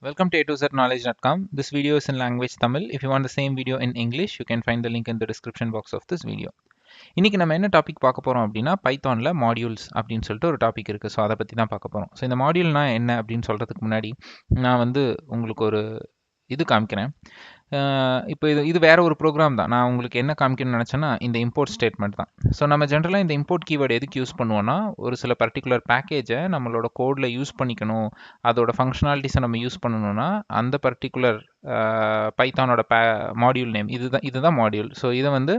Welcome to a2zknowledge.com. This video is in language Tamil. If you want the same video in English, you can find the link in the description box of this video. இன்னைக்கு நம்ம என்ன topic பார்க்க போறோம் அப்படின்னா பைத்தான்ல modules அப்படின்னு சொல்லிட்டு ஒரு topic இருக்கு. ஸோ அதை பற்றி தான் பார்க்க போறோம். ஸோ இந்த மாடியூல்னா என்ன அப்படின்னு சொல்றதுக்கு முன்னாடி நான் உங்களுக்கு ஒரு இது காமிக்கிறேன். இப்போ இது வேற ஒரு ப்ரோக்ராம் தான். நான் உங்களுக்கு என்ன காமிக்கணும்னு நினச்சேன்னா இந்த இம்போர்ட் ஸ்டேட்மெண்ட் தான். ஸோ நம்ம ஜென்ரலாக இந்த இம்போர்ட் கீவேர்டு எதுக்கு யூஸ் பண்ணுவோம்னா ஒரு சில பர்டிகுலர் பேக்கேஜை நம்மளோட கோடில் யூஸ் பண்ணிக்கணும், அதோட ஃபங்க்ஷனாலிட்டிஸை நம்ம யூஸ் பண்ணணும்னா அந்த பர்டிகுலர் பைத்தானோட மாடியூல் நேம் இதுதான் மாடியூல். ஸோ இதை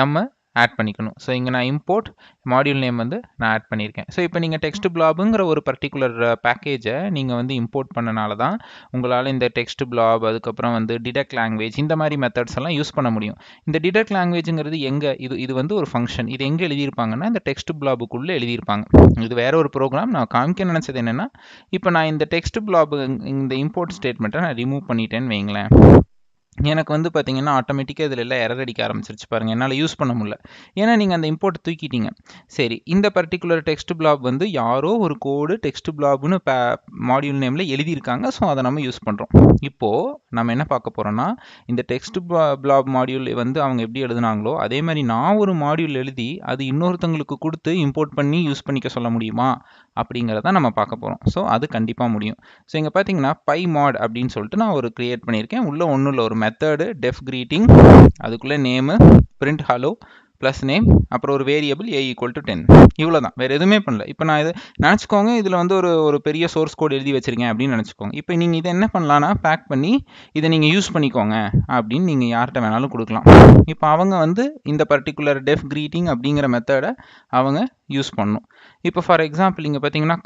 நம்ம ஆட் பண்ணிக்கணும். ஸோ இங்கே நான் இம்போர்ட் மாடியூல் நேம் நான் ஆட் பண்ணியிருக்கேன். ஸோ இப்போ நீங்கள் டெக்ஸ்ட் பிளாப்ங்கிற ஒரு பர்டிகுலர் பேக்கேஜை நீங்கள் இம்போர்ட் பண்ணனால தான் உங்களால் இந்த டெக்ஸ்ட் பிளாப் அதுக்கப்புறம் டிடெக்ட் லாங்குவேஜ் இந்த மாதிரி மெத்தட்ஸ் எல்லாம் யூஸ் பண்ண முடியும். இந்த டிடெக்ட் லாங்குவேஜுங்கிறது எங்கே இது ஒரு ஃபங்க்ஷன். இது எங்கே எழுதியிருப்பாங்கன்னா இந்த டெக்ஸ்ட் பிளாபுக்குள்ளே எழுதியிருப்பாங்க. இது வேற ஒரு ப்ரோக்ராம். நான் காமிக்க நினச்சது என்னென்னா இப்போ நான் இந்த டெக்ஸ்ட் பிளாப் இந்த இம்போர்ட் ஸ்டேட்மெண்ட்டை நான் ரிமூவ் பண்ணிட்டேன்னு வைங்களேன். எனக்கு பார்த்தீங்கன்னா ஆட்டோமேட்டிக்காக இதில் எல்லாம் எரர் அடிக்க ஆரம்பிச்சிருச்சு பாருங்கள். என்னால் யூஸ் பண்ண முடியல. ஏன்னா நீங்கள் அந்த இம்போர்ட் தூக்கிட்டீங்க. சரி, இந்த பர்டிகுலர் டெக்ஸ்ட் பிளாப் யாரோ ஒரு கோடு டெக்ஸ்ட் பிளாப்னு மாடியூல் நேமில் எழுதியிருக்காங்க. ஸோ அதை நம்ம யூஸ் பண்ணுறோம். இப்போது நம்ம என்ன பார்க்க போகிறோன்னா இந்த டெக்ஸ்ட் பிளாப் மாடியூல் அவங்க எப்படி எழுதுனாங்களோ அதே மாதிரி நான் ஒரு மாடியூல் எழுதி அது இன்னொருத்தங்களுக்கு கொடுத்து இம்போர்ட் பண்ணி யூஸ் பண்ணிக்க சொல்ல முடியுமா அப்படிங்கிறத நம்ம பார்க்க போகிறோம். ஸோ அது கண்டிப்பாக முடியும். ஸோ இங்கே பார்த்தீங்கன்னா பைமாட் அப்படின்னு சொல்லிட்டு நான் ஒரு கிரியேட் பண்ணியிருக்கேன். ஒன்றும் இல்லை, ஒரு மெத்தடு டெஃப் கிரீட்டிங், அதுக்குள்ளே name print hello plus name, அப்புறம் ஒரு வேரியபிள் a = 10. இவ்வளோ தான், வேறு எதுவுமே பண்ணல. இப்போ நான் இதை நினச்சிக்கோங்க, இதில் ஒரு பெரிய சோர்ஸ் கோட் எழுதி வச்சுருக்கேன் அப்படின்னு நினச்சிக்கோங்க. இப்போ நீங்கள் இதை என்ன பண்ணலான்னா பேக் பண்ணி இதை நீங்கள் யூஸ் பண்ணிக்கோங்க அப்படின்னு நீங்கள் யார்கிட்ட வேணாலும் கொடுக்கலாம். இப்போ அவங்க இந்த பர்டிகுலர் டெஃப் கிரீட்டிங் அப்படிங்கிற மெத்தடை அவங்க யூஸ் பண்ணணும். இப்போ ஃபார் எக்ஸாம்பிள் இங்கே பார்த்தீங்கன்னா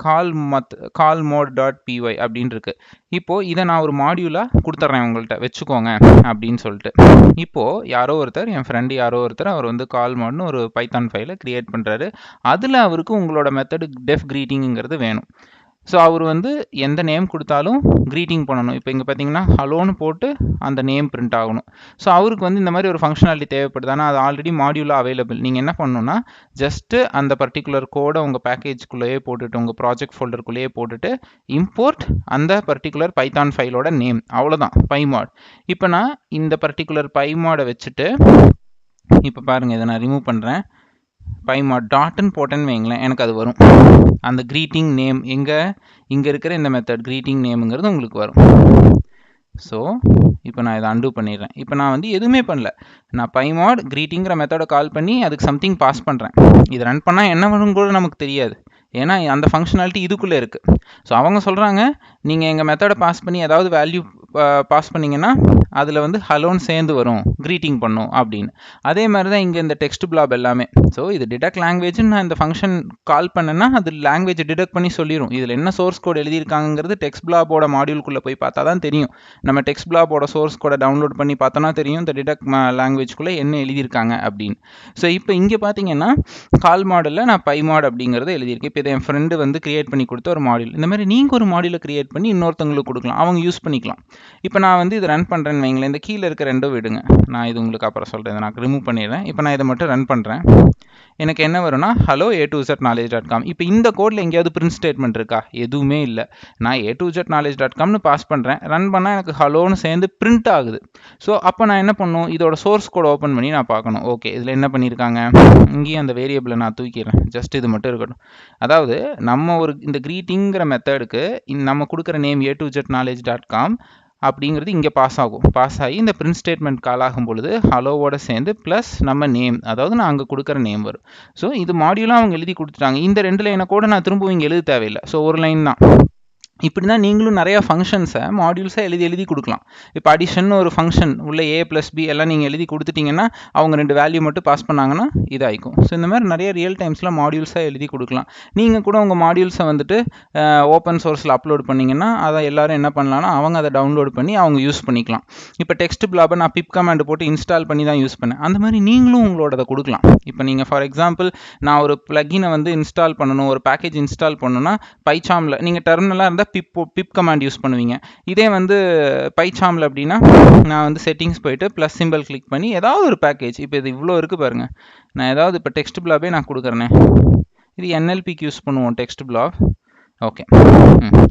கால் மோட் டாட் பிஒய் அப்படின்னு இருக்கு. இப்போது இதை நான் ஒரு மாடியூலாக கொடுத்துட்றேன் உங்கள்கிட்ட வச்சுக்கோங்க அப்படின்னு சொல்லிட்டு. இப்போது யாரோ ஒருத்தர், என் ஃப்ரெண்டு யாரோ ஒருத்தர், அவர் கால் மோட்னு ஒரு பைத்தான் ஃபைலை கிரியேட் பண்ணுறாரு. அதில் அவருக்கு உங்களோட மெத்தடு டெஃப் கிரீட்டிங்கிறது வேணும். ஸோ அவர் எந்த நேம் கொடுத்தாலும் க்ரீட்டிங் பண்ணணும். இப்போ இங்கே பார்த்தீங்கன்னா ஹலோன்னு போட்டு அந்த நேம் பிரிண்ட் ஆகணும். ஸோ அவருக்கு இந்த மாதிரி ஒரு ஃபங்க்ஷனாலிட்டி தேவைப்படுது. ஆனால் அது ஆல்ரெடி மாடியூலாக அவைலபிள். நீங்கள் என்ன பண்ணணும்னா ஜஸ்ட்டு அந்த பர்டிகுலர் கோடை உங்கள் பேக்கேஜ்குள்ளேயே போட்டுட்டு உங்கள் ப்ராஜெக்ட் ஃபோல்டருக்குள்ளேயே போட்டுட்டு இம்போர்ட் அந்த பர்டிகுலர் பைத்தான் ஃபைலோட நேம், அவ்வளோதான் பைமாட். இப்போ நான் இந்த பர்டிகுலர் பைமாடை வச்சுட்டு இப்போ பாருங்கள், இதை நான் ரிமூவ் பண்ணுறேன். பைமாட் டாட்னு போட்டேன்னு வைங்களேன், எனக்கு அது வரும். அந்த க்ரீட்டிங் நேம் இங்கே இருக்கிற இந்த மெத்தட் க்ரீட்டிங் நேமுங்கிறது உங்களுக்கு வரும். ஸோ இப்போ நான் இதை அன்டூ பண்ணிடுறேன். இப்போ நான் எதுவுமே பண்ணல. நான் பைமாட் க்ரீட்டிங்கிற மெத்தடை கால் பண்ணி அதுக்கு சம்திங் பாஸ் பண்ணுறேன். இது ரன் பண்ணால் என்ன வரும் கூட நமக்கு தெரியாது. ஏன்னா அந்த ஃபங்க்ஷனாலிட்டி இதுக்குள்ளே இருக்குது. ஸோ அவங்க சொல்கிறாங்க நீங்கள் எங்கள் மெத்தடை பாஸ் பண்ணி ஏதாவது வேல்யூ பாஸ் பண்ணிங்கன்னா அதில் ஹலோன்னு சேர்ந்து வரும், க்ரீட்டிங் பண்ணும் அப்படின்னு. அதே மாதிரி தான் இங்கே இந்த டெக்ஸ்ட் பிளாப் எல்லாமே. ஸோ இது டிடெக்ட் லாங்குவேஜ்னு நான் இந்த ஃபங்க்ஷன் கால் பண்ணேன்னா அது லாங்குவேஜ் டிடெக்ட் பண்ணி சொல்லிடும். இதில் என்ன சோர்ஸ் கோட் எழுதியிருக்காங்கிறது டெக்ஸ்ட் பிளாபோட மாடியூல்குள்ளே போய் பார்த்தா தான் தெரியும். நம்ம டெக்ஸ்ட் பிளாபோட சோர்ஸ் கோடை டவுன்லோட் பண்ணி பார்த்தோன்னா தெரியும் இந்த டிடெக்ட் லாங்குவேஜ்குள்ளே என்ன எழுதியிருக்காங்க அப்படின்னு. ஸோ இப்போ இங்கே பார்த்தீங்கன்னா கால் மாடலில் நான் பைமாட் அப்படிங்கிறத எழுதியிருக்கேன். இப்போ இதை என் ஃப்ரெண்டு கிரியேட் பண்ணி கொடுத்த ஒரு மாடியூல். இந்த மாதிரி நீங்கள் ஒரு மாடியூலை கிரியேட் பண்ணி இன்னொருத்தவங்களுக்கு கொடுக்கலாம், அவங்க யூஸ் பண்ணிக்கலாம். இப்போ நான் இதை ரன் பண்ணுறேன்னு வைங்களேன். இந்த கீழே இருக்க ரெண்டும் விடுங்க, நான் இது உங்களுக்கு அப்புறம் சொல்கிறேன். இதை நான் ரிமூவ் பண்ணிடுறேன். இப்போ நான் இதை மட்டும் ரன் பண்ணுறேன். எனக்கு என்ன வரும்னா ஹலோ a2zknowledge.com. இப்போ இந்த கோடில் எங்கேயாவது பிரிண்ட் ஸ்டேட்மெண்ட் இருக்கா? எதுவுமே இல்லை. நான் a2zknowledge.comனு பாஸ் பண்ணுறேன். ரன் பண்ணால் எனக்கு ஹலோன்னு சேர்ந்து பிரிண்ட் ஆகுது. ஸோ அப்போ நான் என்ன பண்ணணும், இதோட சோர்ஸ் கோட் ஓப்பன் பண்ணி நான் பார்க்கணும். ஓகே, இதில் என்ன பண்ணியிருக்காங்க, இங்கேயும் அந்த வேரியபிளை நான் தூக்கிடுறேன். ஜஸ்ட் இது மட்டும் இருக்கட்டும். அதாவது நம்ம இந்த க்ரீட்டிங்கிற மெத்தடுக்கு நம்ம கொடுக்குற நேம் a2zknowledge.com அப்படிங்கிறது இங்கே பாஸ் ஆகும். பாஸ் ஆகி இந்த பிரிண்ட் ஸ்டேட்மெண்ட் கால் ஆகும் பொழுது ஹலோவோட சேர்ந்து ப்ளஸ் நம்ம நேம், அதாவது நான் அங்கே கொடுக்குற நேம் வரும். ஸோ இது மாடியூலாக அவங்க எழுதி கொடுத்துட்டாங்க. இந்த 2 லைனை கூட நான் திரும்பவும் இங்கே எழுத தேவையில்லை. ஸோ ஒரு லைன் தான். இப்படி தான் நீங்களும் நிறையா ஃபங்க்ஷன்ஸை மாடியூல்ஸாக எழுதி கொடுக்கலாம். இப்போ அடிஷன் ஒரு ஃபங்க்ஷன் உள்ள a+b எல்லாம் நீங்கள் எழுதி கொடுத்துட்டிங்கன்னா அவங்க 2 வேல்யூ மட்டும் பாஸ் பண்ணாங்கன்னா இதாகிக்கும். ஸோ இந்த மாதிரி நிறைய ரியல் டைம்ஸில் மாடியூல்ஸாக எழுதி கொடுக்கலாம். நீங்கள் கூட உங்கள் மாடியூல்ஸை ஓப்பன் சோர்ஸில் அப்லோட் பண்ணிங்கன்னா அதை எல்லோரும் என்ன பண்ணலான்னா அவங்க அதை டவுன்லோட் பண்ணி அவங்க யூஸ் பண்ணிக்கலாம். இப்போ டெக்ஸ்ட் பிளாபை நான் பிப் கமாண்ட் போட்டு இன்ஸ்டால் பண்ணி தான் யூஸ் பண்ணேன். அந்த மாதிரி நீங்களும் உங்களோட கொடுக்கலாம். இப்போ நீங்கள் ஃபார் எக்ஸாம்பிள் நான் ஒரு ப்ளகினை இன்ஸ்டால் பண்ணணும், ஒரு பேக்கேஜ் இன்ஸ்டால் பண்ணணும்னா பைசாமில் நீங்கள் டெர்மினலாக இருந்தால் பிப் கமாண்ட் யூஸ் பண்ணுவீங்க. இதே பைசாமில் அப்படின்னா நான் செட்டிங்ஸ் போயிட்டு ப்ளஸ் சிம்பிள் கிளிக் பண்ணி ஏதாவது ஒரு பேக்கேஜ், இப்போ இது இவ்வளோ இருக்குது பாருங்கள், நான் ஏதாவது இப்போ டெக்ஸ்ட் பிளாபே நான் கொடுக்குறேனே, இது NLPக்கு யூஸ் பண்ணுவோம் டெக்ஸ்ட் பிளாப். ஓகே.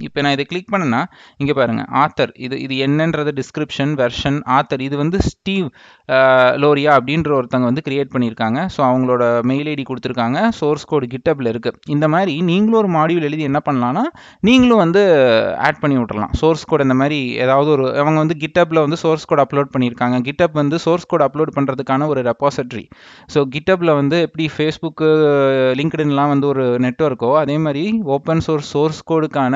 இப்போ நான் இதை கிளிக் பண்ணேன்னா இங்கே பாருங்கள் ஆத்தர் இது என்னன்றது டிஸ்கிரிப்ஷன் வெர்ஷன் ஆத்தர் இது வந்து ஸ்டீவ் லோரியா அப்படின்ற ஒருத்தங்க வந்து கிரியேட் பண்ணியிருக்காங்க. ஸோ அவங்களோட மெயில் ஐடி கொடுத்துருக்காங்க. சோர்ஸ் கோடு கிட்டப்பில் இருக்குது. இந்த மாதிரி நீங்களும் ஒரு மாடியூல் எழுதி என்ன பண்ணலான்னா நீங்களும் வந்து ஆட் பண்ணி விட்றலாம். சோர்ஸ் கோட் இந்த மாதிரி ஏதாவது ஒரு அவங்க வந்து கிட்டப்பில் வந்து சோர்ஸ் கோட் அப்லோட் பண்ணியிருக்காங்க. கிட்டப் வந்து சோர்ஸ் கோட் அப்லோட் பண்ணுறதுக்கான ஒரு ரெபாசிட்டரி. ஸோ கிட்டப்பில் வந்து எப்படி ஃபேஸ்புக்கு லிங்க்டின்லாம் வந்து ஒரு நெட்வொர்க்கோ அதே மாதிரி ஓப்பன் சோர்ஸ் கோடுக்கான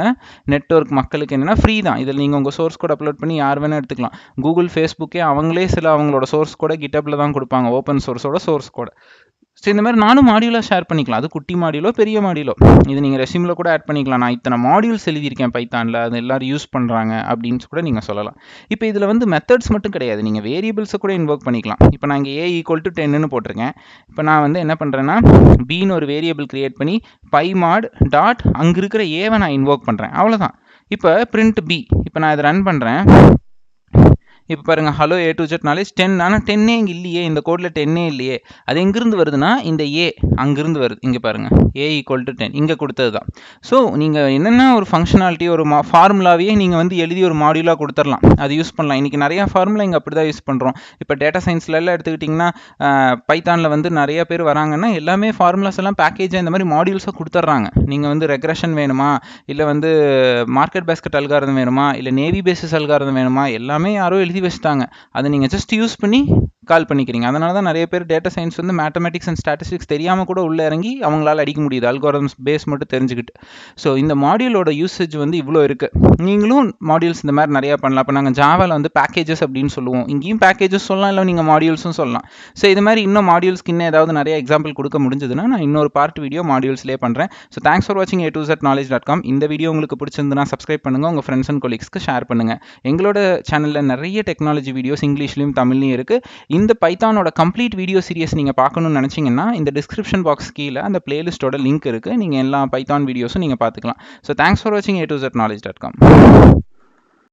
நெட்வொர்க் மக்களுக்கு என்னென்னா ஃப்ரீ தான். இதில் நீங்கள் உங்கள் சோர்ஸ் கோட் அப்லோட் பண்ணி யார் வேணால் எடுத்துக்கலாம். கூகுள் ஃபேஸ்புக்கே அவங்களே சில அவங்களோட சோர்ஸ் கோட கிட்டப்பில் தான் கொடுப்பாங்க, ஓப்பன் சோர்ஸோட சோர்ஸ் கோட. ஸோ இந்த மாதிரி நானும் மாடியூலாக ஷேர் பண்ணிக்கலாம். அது குட்டி மாடியூலோ பெரிய மாடியூலோ இது நீங்கள் ரெஸ்யூமில் கூட ஆட் பண்ணிக்கலாம். நான் இத்தனை மாடியூல்ஸ் எழுதியிருக்கேன் பைத்தானில், அது எல்லாரும் யூஸ் பண்ணுறாங்க அப்படின்னு கூட நீங்கள் சொல்லலாம். இப்போ இதில் வந்து மெத்தட்ஸ் மட்டும் கிடையாது, நீங்கள் வேரியபிள்ஸை கூட இன்வோக் பண்ணிக்கலாம். இப்போ நான் இங்கே A=10ன்னு போட்டிருக்கேன். இப்போ நான் வந்து என்ன பண்ணுறேன்னா பின்னு ஒரு வேரியபிள் கிரியேட் பண்ணி பைமாட் டாட் அங்கே இருக்கிற ஏவை நான் இன்வோக் பண்ணுறேன். அவ்வளோதான். இப்போ பிரிண்ட் பி. இப்போ நான் இதை ரன் பண்ணுறேன். இப்போ பாருங்கள் hello A to Z knowledge 10. ஆனால் 10 இங்கே இல்லையே, இந்த கோடில் 10 இல்லையே. அது எங்கேருந்து வருதுன்னா இந்த ஏ அங்கேருந்து வருது. இங்கே பாருங்கள் A=10 இங்கே கொடுத்தது தான். ஸோ நீங்கள் என்னென்ன ஒரு ஃபங்க்ஷனாலிட்டி ஒரு ஃபார்முலாவையே நீங்கள் வந்து எழுதி ஒரு மாடியூலாக கொடுத்துடலாம், அது யூஸ் பண்ணலாம். இன்றைக்கி நிறையா ஃபார்முலா இங்கே அப்படி தான் யூஸ் பண்ணுறோம். இப்போ டேட்டா சயின்ஸ்ல எல்லாம் எடுத்துக்கிட்டிங்கன்னா பைத்தானில் வந்து நிறைய பேர் வராங்கன்னா எல்லாமே ஃபார்முலாஸ் எல்லாம் பேக்கேஜாக இந்த மாதிரி மாடியூல்ஸாக கொடுத்துட்றாங்க. நீங்கள் வந்து ரெக்ரெஷன் வேணுமா, இல்லை வந்து மார்க்கெட் பேஸ்கெட் அல்காரிதம் வேணுமா, இல்லை நேவி பேசிஸ் அல்காரிதம் வேணுமா, எல்லாமே யாரோ எழுதி வச்சுட்டாங்க. அதை நீங்கள் ஜஸ்ட் யூஸ் பண்ணி கால் பண்ணிக்கிறீங்க. அதனால தான் நிறைய பேர் டேட்டா சயின்ஸ் வந்து மேத்தமெட்டிக்ஸ் அண்ட் ஸ்டாட்டிஸ்டிக்ஸ் தெரியாமல் கூட உள்ளே இறங்கி அவங்களால அடிக்க முடியுது, அல்காரிதம்ஸ் பேஸ் மட்டும் தெரிஞ்சுக்கிட்டு. ஸோ இந்த மாடியூலோட யூசேஜ் வந்து இவ்வளோ இருக்குது. நீங்களும் மாடியூல்ஸ் இந்த மாதிரி நிறையா பண்ணலாம். இப்போ நாங்கள் ஜாவாவில் வந்து பேக்கேஜஸ் அப்படின்னு சொல்லுவோம், இங்கேயும் பேக்கேஜஸ் சொல்லலாம், இல்லை நீங்கள் மாடியூல்ஸும் சொல்லலாம். ஸோ இது மாதிரி இன்னும் மாடியூல்ஸ்க்கு இன்னும் ஏதாவது நிறைய எக்ஸாம்பிள் கொடுக்க முடிஞ்சதுன்னா நான் இன்னொரு பார்ட் வீடியோ மாடியூல்ஸ்லேயே பண்ணுறேன். ஸோ தேங்க்ஸ் ஃபார் வாட்சிங் A2Z-knowledge.com. இந்த வீடியோ உங்களுக்கு பிடிச்சிருந்துன்னா சப்ஸ்கிரைப் பண்ணுங்கள், உங்கள் ஃப்ரெண்ட்ஸ் அண்ட் கொலீக்ஸ்க்கு ஷேர் பண்ணுங்கள். எங்களோட சேனலில் நிறைய டெக்னாலஜி வீடியோஸ் இங்கிலீஷ்லையும் தமிழ்லையும் இருக்குது. இந்த பைத்தானோட கம்ப்ளீட் வீடியோ சீரிஸ் நீங்கள் பார்க்கணும்னு நினச்சிங்கன்னா இந்த டிஸ்கிரிப்ஷன் பாக்ஸ் கீழே அந்த பிளேலிஸ்ட்டோட லிங்க் இருக்குது. நீங்கள் எல்லா பைத்தான் வீடியோஸும் நீங்கள் பார்த்துக்கலாம். ஸோ தேங்க்ஸ் ஃபார் வாட்சிங் A2Z-knowledge.com.